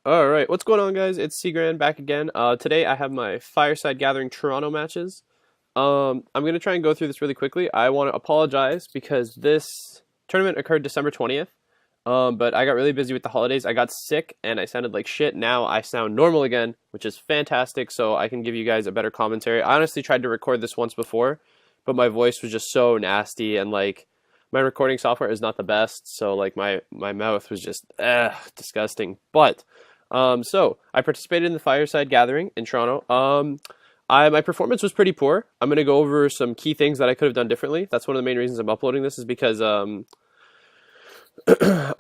Alright, what's going on, guys? It's cgrand back again. Today I have my Fireside Gathering Toronto matches. I'm going to try and go through this really quickly. I want to apologize because this tournament occurred December 20th, but I got really busy with the holidays. I got sick and I sounded like shit. Now I sound normal again, which is fantastic, so I can give you guys a better commentary. I honestly tried to record this once before, but my voice was just so nasty and my recording software is not the best, so my mouth was just disgusting. But so I participated in the Fireside Gathering in Toronto. My performance was pretty poor. I'm gonna go over some key things that I could have done differently. That's one of the main reasons I'm uploading this, is because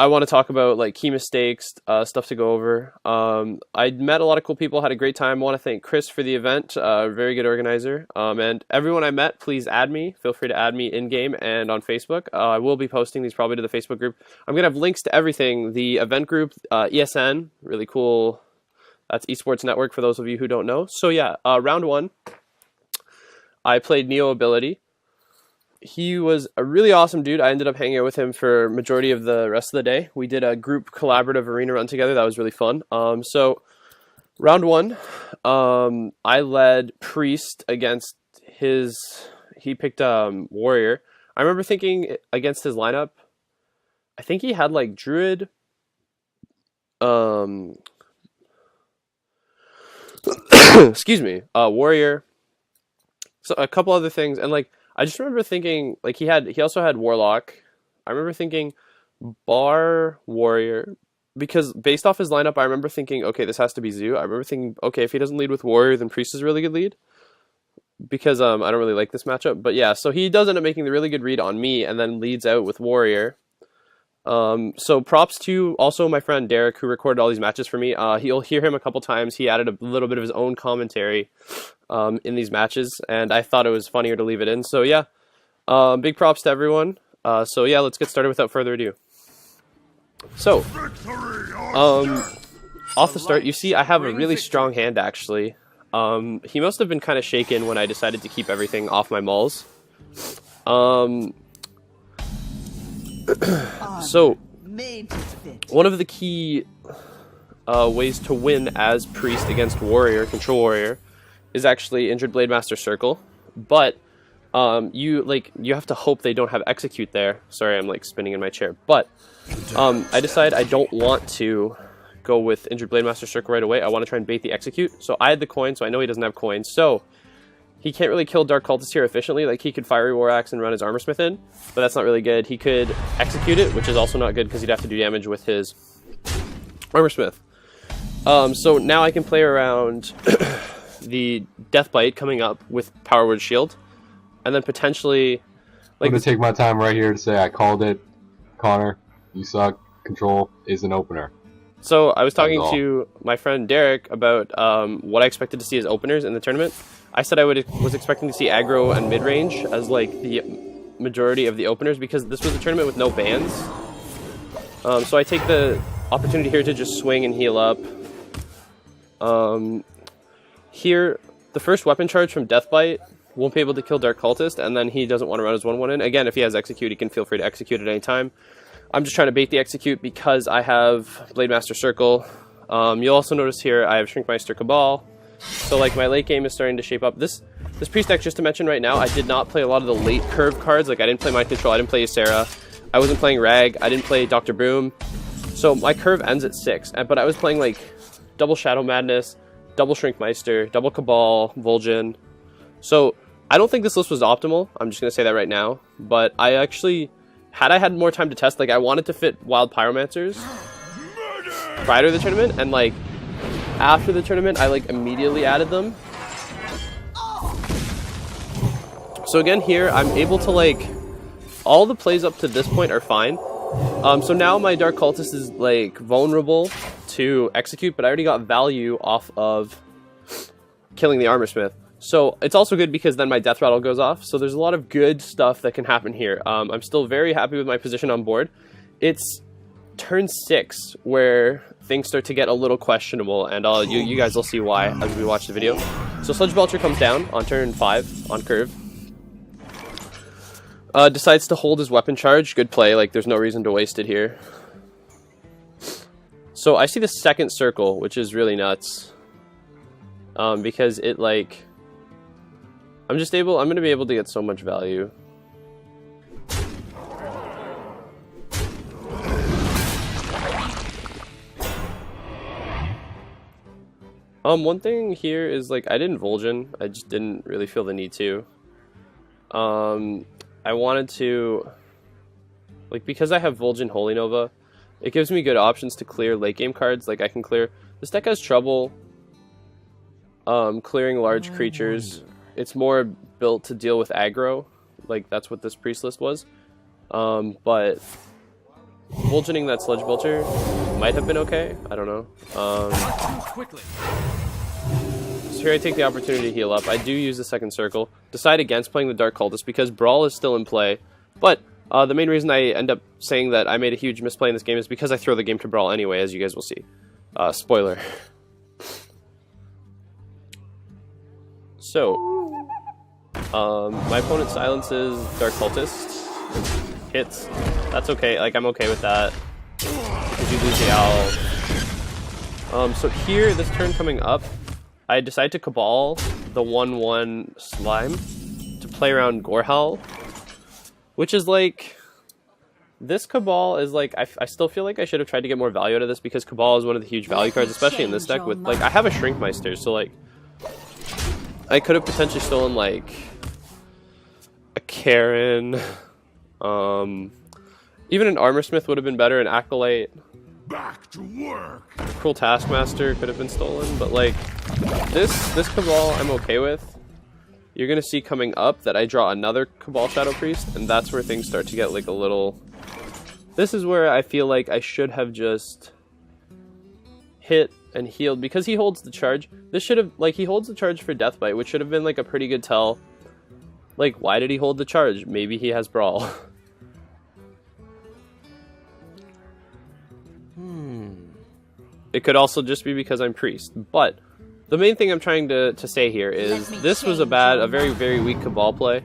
I want to talk about key mistakes, stuff to go over. I met a lot of cool people, had a great time. I want to thank Chris for the event, very good organizer. And everyone I met, please add me. Feel free to add me in game and on Facebook. I will be posting these probably to the Facebook group. I'm gonna have links to everything. The event group, ESN, really cool. That's Esports Network for those of you who don't know. So yeah, round one, I played Neobility. He was a really awesome dude. I ended up hanging out with him for majority of the rest of the day. We did a group collaborative arena run together. That was really fun. So round one, I led Priest against he picked Warrior. I remember thinking against his lineup, I think he had Druid, excuse me, Warrior, so a couple other things, and I just remember thinking he also had Warlock. I remember thinking Bar Warrior, because based off his lineup, I remember thinking, okay, this has to be Zoo. I remember thinking, okay, if he doesn't lead with Warrior, then Priest is a really good lead, because I don't really like this matchup. But yeah, so he does end up making the really good read on me, and then leads out with Warrior. So props to also my friend Derek, who recorded all these matches for me. You'll hear him a couple times. He added a little bit of his own commentary in these matches, and I thought it was funnier to leave it in. So yeah, big props to everyone. So yeah, let's get started without further ado. So, off the start, you see I have a really strong hand, actually. He must have been kind of shaken when I decided to keep everything off my mulls. So, one of the key ways to win as Priest against Warrior, Control Warrior, is actually Injured Blade Master Circle. But you have to hope they don't have Execute there. Sorry, I'm spinning in my chair. But I decide I don't want to go with Injured Blade Master Circle right away. I want to try and bait the Execute. So I had the coin, so I know he doesn't have coins. So he can't really kill Dark Cultist here efficiently. He could Fiery War Axe and run his Armor Smith in, but that's not really good. He could Execute it, which is also not good because he'd have to do damage with his Armor Smith. So now I can play around the Death Bite coming up with Power Word Shield, and then potentially I'm gonna take my time right here to say I called it. Connor, you suck. Control is an opener. So I was talking to my friend Derek about what I expected to see as openers in the tournament. I said I was expecting to see aggro and mid-range as the majority of the openers, because this was a tournament with no bans. So I take the opportunity here to just swing and heal up. Here, the first weapon charge from Deathbite won't be able to kill Dark Cultist, and then he doesn't want to run his 1/1 in. Again, if he has Execute, he can feel free to Execute at any time. I'm just trying to bait the Execute because I have Blade Master Circle. You'll also notice here I have Shrinkmeister Cabal. So my late game is starting to shape up. This Priest deck, just to mention right now, I did not play a lot of the late curve cards. I didn't play Mind Control, I didn't play Ysera, I wasn't playing Rag, I didn't play Dr. Boom. So my curve ends at 6, but I was playing double Shadow Madness, double Shrinkmeister, double Cabal, Vol'jin. So I don't think this list was optimal. I'm just going to say that right now. But I actually, had I had more time to test, I wanted to fit Wild Pyromancers prior to the tournament, and after the tournament, I immediately added them. So again, here I'm able to all the plays up to this point are fine. So now my Dark Cultist is vulnerable to Execute, but I already got value off of killing the Armor Smith. So it's also good because then my Death Rattle goes off. So there's a lot of good stuff that can happen here. I'm still very happy with my position on board. It's turn 6 where things start to get a little questionable, and you guys will see why as we watch the video. So Sludge Belcher comes down on turn 5 on curve. Decides to hold his weapon charge. Good play, there's no reason to waste it here. So I see the second circle, which is really nuts. Because it like... I'm going to be able to get so much value. One thing here is, like, I didn't Vol'jin. I just didn't really feel the need to. I wanted to... Like, because I have Vol'jin Holy Nova, it gives me good options to clear late game cards. Like, I can clear... This deck has trouble clearing large creatures. It's more built to deal with aggro. Like, that's what this priest list was. But Vol'jining that Sludge Vulture might have been okay. I don't know. So here I take the opportunity to heal up. I do use the second circle. Decide against playing the Dark Cultist because Brawl is still in play. But the main reason I end up saying that I made a huge misplay in this game is because I throw the game to Brawl anyway, as you guys will see. Spoiler. So, my opponent silences Dark Cultist. Hits. That's okay. Like, I'm okay with that. Because you lose the owl. So here, this turn coming up, I decide to Cabal the 1/1 Slime to play around Gorehowl. Which is like... This Cabal is like... I still feel like I should have tried to get more value out of this because Cabal is one of the huge value cards, especially in this deck with... Like, I have a Shrinkmeister, so like... I could have potentially stolen like... a Karen... even an Armorsmith would have been better, an Acolyte. Back to work. Cruel Taskmaster could have been stolen, but like this Cabal I'm okay with. You're gonna see coming up that I draw another Cabal Shadow Priest, and that's where things start to get like a little... This is where I feel like I should have just hit and healed, because he holds the charge. This should have, like, he holds the charge for Deathbite, which should have been like a pretty good tell. Like, why did he hold the charge? Maybe he has Brawl. It could also just be because I'm Priest. But the main thing I'm trying to say here is this was a very, very weak Cabal play.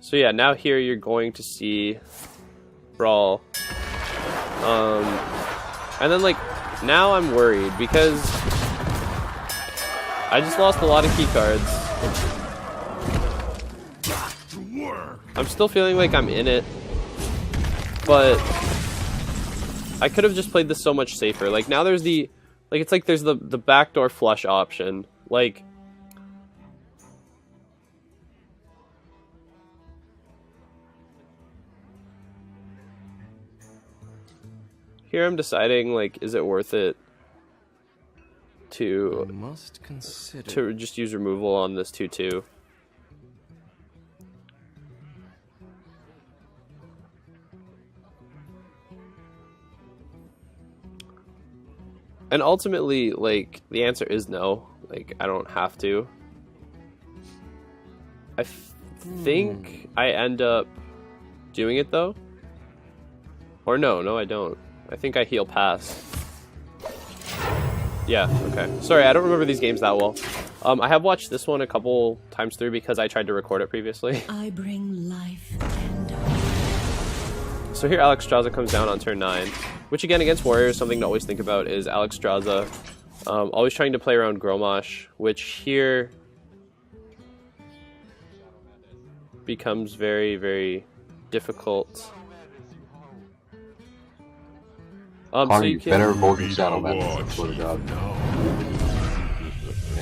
So yeah, now here you're going to see Brawl. And then like, now I'm worried because I just lost a lot of key cards. I'm still feeling like I'm in it, but I could have just played this so much safer. Like, now there's the, like, it's like there's the backdoor flush option. Like, here I'm deciding, like, is it worth it to just use removal on this 2/2? And ultimately, like, the answer is no. Like, I don't have to. I think I end up doing it, though. Or no, I don't. I think I heal pass. Yeah, okay. Sorry, I don't remember these games that well. I have watched this one a couple times through because I tried to record it previously. I bring life and So here Alexstrasza comes down on turn 9, which again against Warriors, something to always think about is Alexstrasza always trying to play around Gromosh, which here becomes very, very difficult. So you can, better Vol'jin Shadow Madness, swear to God.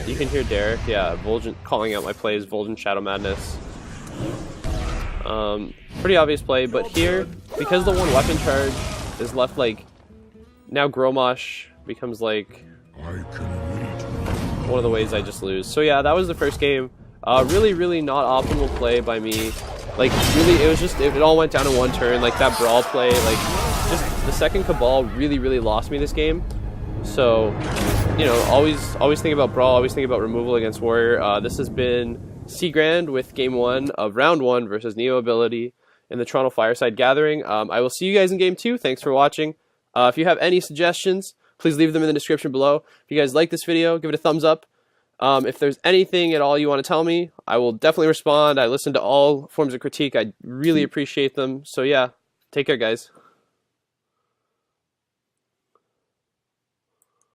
You can hear Derek, yeah, Vol'jin calling out my plays, Vol'jin Shadow Madness. Pretty obvious play, but here, because the one weapon charge is left, like, now Gromosh becomes, like, one of the ways I just lose. So yeah, that was the first game. Really, really not optimal play by me. Like, really, it was just, it all went down in one turn, like, that Brawl play, like, just the second Cabal really, really lost me this game. So, you know, always think about Brawl, always think about removal against Warrior. This has been cgrand with Game 1 of Round 1 versus Neobility in the Toronto Fireside Gathering. I will see you guys in Game 2. Thanks for watching. If you have any suggestions, please leave them in the description below. If you guys like this video, give it a thumbs up. If there's anything at all you want to tell me, I will definitely respond. I listen to all forms of critique. I really appreciate them. So yeah, take care, guys.